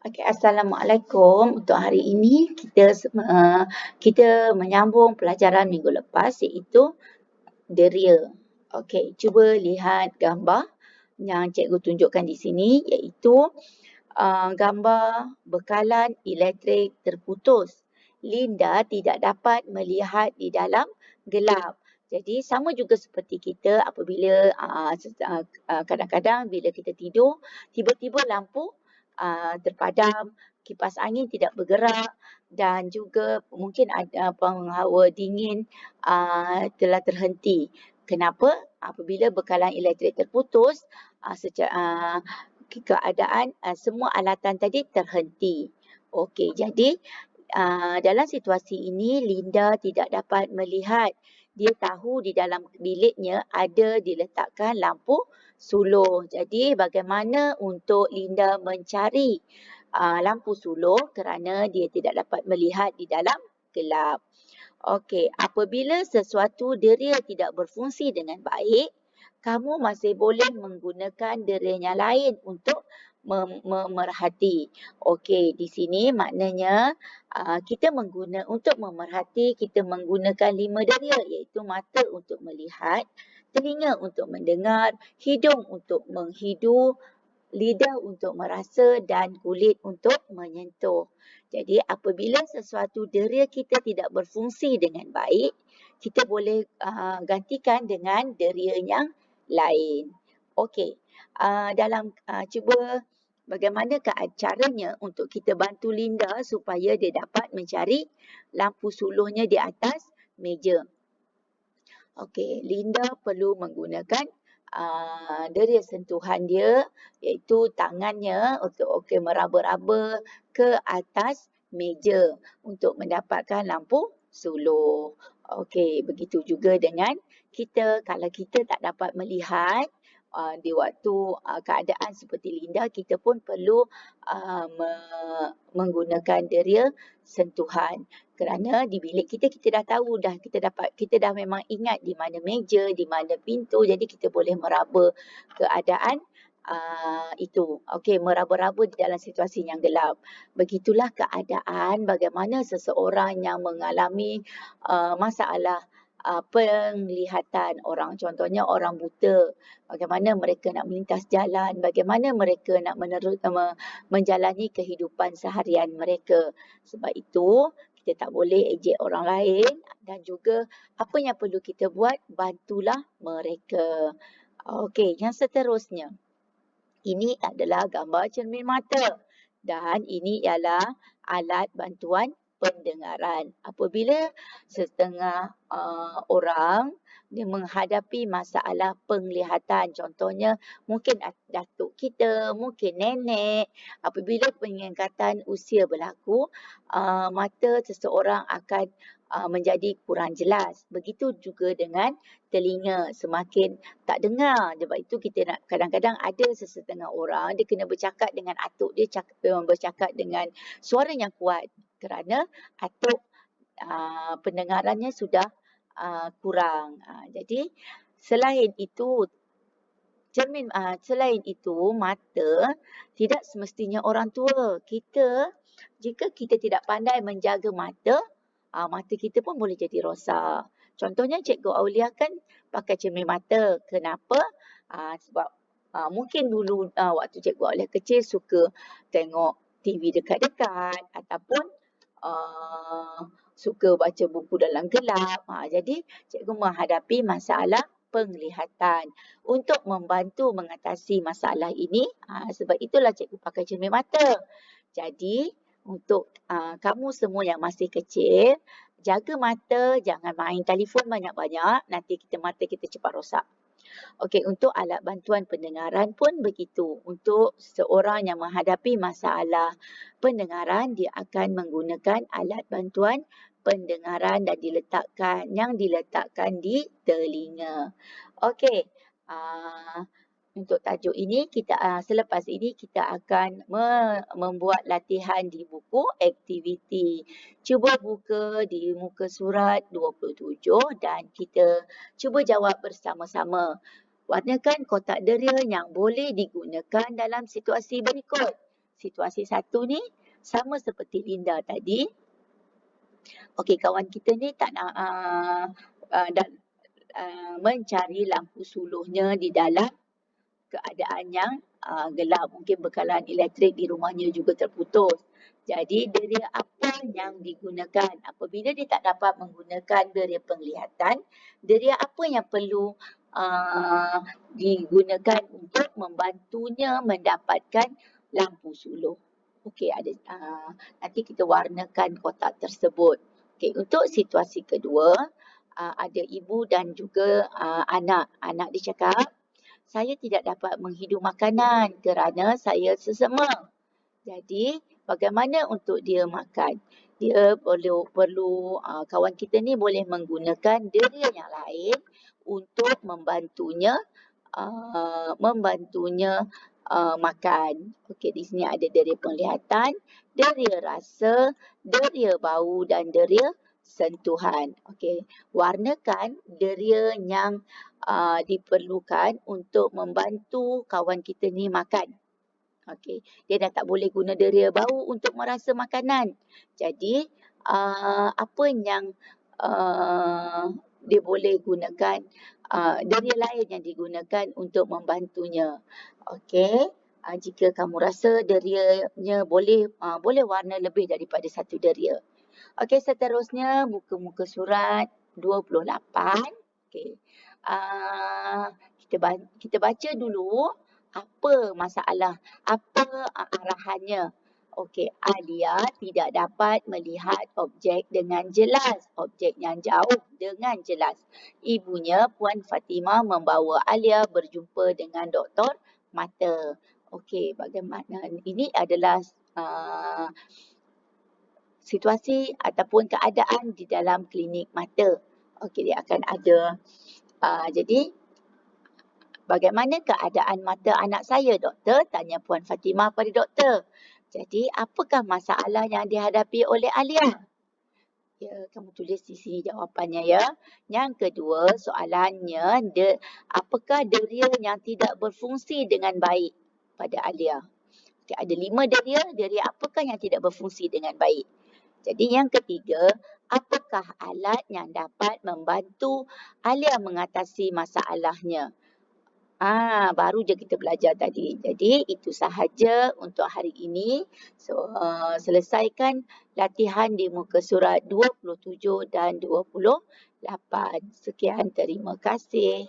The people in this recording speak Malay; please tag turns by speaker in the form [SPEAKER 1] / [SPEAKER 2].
[SPEAKER 1] Okey, Assalamualaikum. Untuk hari ini kita menyambung pelajaran minggu lepas iaitu deria. Okey, cuba lihat gambar yang cikgu tunjukkan di sini iaitu gambar bekalan elektrik terputus. Linda tidak dapat melihat di dalam gelap. Jadi sama juga seperti kita apabila kadang-kadang bila kita tidur, tiba-tiba lampu terpadam, kipas angin tidak bergerak dan juga mungkin ada penghawa dingin telah terhenti. Kenapa? Apabila bekalan elektrik terputus, keadaan semua alatan tadi terhenti. Okey, jadi dalam situasi ini Linda tidak dapat melihat. Dia tahu di dalam biliknya ada diletakkan lampu sulur. Jadi bagaimana untuk Linda mencari lampu sulur kerana dia tidak dapat melihat di dalam gelap. Okey, apabila sesuatu deria tidak berfungsi dengan baik, kamu masih boleh menggunakan deria yang lain untuk memerhati. Okey, di sini maknanya untuk memerhati kita menggunakan 5 deria iaitu mata untuk melihat, telinga untuk mendengar, hidung untuk menghidu, lidah untuk merasa dan kulit untuk menyentuh. Jadi apabila sesuatu deria kita tidak berfungsi dengan baik, kita boleh gantikan dengan deria yang lain. Okey, cuba bagaimanakah caranya untuk kita bantu Linda supaya dia dapat mencari lampu sulurnya di atas meja. Okey, Linda perlu menggunakan deria sentuhan dia iaitu tangannya untuk meraba-raba ke atas meja untuk mendapatkan lampu sulur. Okey, begitu juga dengan kita. Kalau kita tak dapat melihat di waktu keadaan seperti Linda, kita pun perlu menggunakan deria sentuhan. Kerana di bilik kita dah tahu dah, kita dah memang ingat di mana meja, di mana pintu, jadi kita boleh meraba keadaan itu. Okey, meraba-raba di dalam situasi yang gelap. Begitulah keadaan bagaimana seseorang yang mengalami masalah penglihatan orang. Contohnya orang buta. Bagaimana mereka nak melintas jalan, bagaimana mereka nak menjalani kehidupan seharian mereka. Sebab itu, kita tak boleh ejek orang lain dan juga apa yang perlu kita buat, bantulah mereka. Okey, yang seterusnya. Ini adalah gambar cermin mata dan ini ialah alat bantuan pendengaran. Apabila setengah orang dia menghadapi masalah penglihatan, contohnya mungkin datuk kita, mungkin nenek, apabila peningkatan usia berlaku, mata seseorang akan menjadi kurang jelas. Begitu juga dengan telinga, semakin tak dengar. Sebab itu kita nak, kadang-kadang ada sesetengah orang dia kena bercakap dengan atuk dia, bercakap dengan suara yang kuat kerana atuk pendengarannya sudah kurang. Jadi selain itu mata tidak semestinya orang tua. Jika kita tidak pandai menjaga mata, mata kita pun boleh jadi rosak. Contohnya Cikgu Aulia kan pakai cermin mata. Kenapa? Sebab mungkin dulu waktu Cikgu Aulia kecil suka tengok TV dekat-dekat ataupun suka baca buku dalam gelap. Jadi cikgu menghadapi masalah penglihatan. Untuk membantu mengatasi masalah ini, sebab itulah cikgu pakai cermin mata. Jadi untuk kamu semua yang masih kecil, jaga mata, jangan main telefon banyak-banyak, nanti mata kita cepat rosak. Okey, untuk alat bantuan pendengaran pun begitu. Untuk seorang yang menghadapi masalah pendengaran, dia akan menggunakan alat bantuan pendengaran dan yang diletakkan di telinga. Okey, untuk tajuk ini selepas ini kita akan membuat latihan di buku aktiviti. Cuba buka di muka surat 27 dan kita cuba jawab bersama-sama. Warnakan kotak deria yang boleh digunakan dalam situasi berikut. situasi satu ni sama seperti Linda tadi. Okey, kawan kita ni tak nak mencari lampu suluhnya di dalam keadaan yang gelap. Mungkin bekalan elektrik di rumahnya juga terputus. Jadi deria apa yang digunakan? Apabila dia tak dapat menggunakan deria penglihatan, deria apa yang perlu digunakan untuk membantunya mendapatkan lampu suluh? Okey, ada nanti kita warnakan kotak tersebut. Okey, untuk situasi kedua, ada ibu dan juga anak. Anak dia cakap, saya tidak dapat menghidu makanan kerana saya sesama. Jadi, bagaimana untuk dia makan? Dia perlu kawan kita ni boleh menggunakan deria yang lain untuk membantunya makan. Okey, di sini ada deria penglihatan, deria rasa, deria bau dan deria sentuhan. Okey, warnakan deria yang diperlukan untuk membantu kawan kita ni makan. Okey, dia dah tak boleh guna deria bau untuk merasa makanan. Jadi, apa yang dia boleh gunakan, deria lain yang digunakan untuk membantunya. Okey, jika kamu rasa derianya boleh warna lebih daripada satu deria. Okey, seterusnya buku muka surat 28. Okey. Kita baca dulu apa masalah, apa arahannya. Okey, Alia tidak dapat melihat objek dengan jelas, objek yang jauh dengan jelas. Ibunya, Puan Fatimah, membawa Alia berjumpa dengan doktor mata. Okey, bagaimana? Ini adalah situasi ataupun keadaan di dalam klinik mata. Okey, dia akan ada. Jadi, bagaimana keadaan mata anak saya, doktor? Tanya Puan Fatimah pada doktor. Jadi, apakah masalah yang dihadapi oleh Alia? Ya, kamu tulis di sini jawapannya ya. Yang kedua, soalannya, apakah deria yang tidak berfungsi dengan baik pada Alia? Okay, ada 5 deria. Deria apakah yang tidak berfungsi dengan baik? Jadi yang ketiga, apakah alat yang dapat membantu Alia mengatasi masalahnya? Baru je kita belajar tadi. Jadi itu sahaja untuk hari ini. So, selesaikan latihan di muka surat 27 dan 28. Sekian, terima kasih.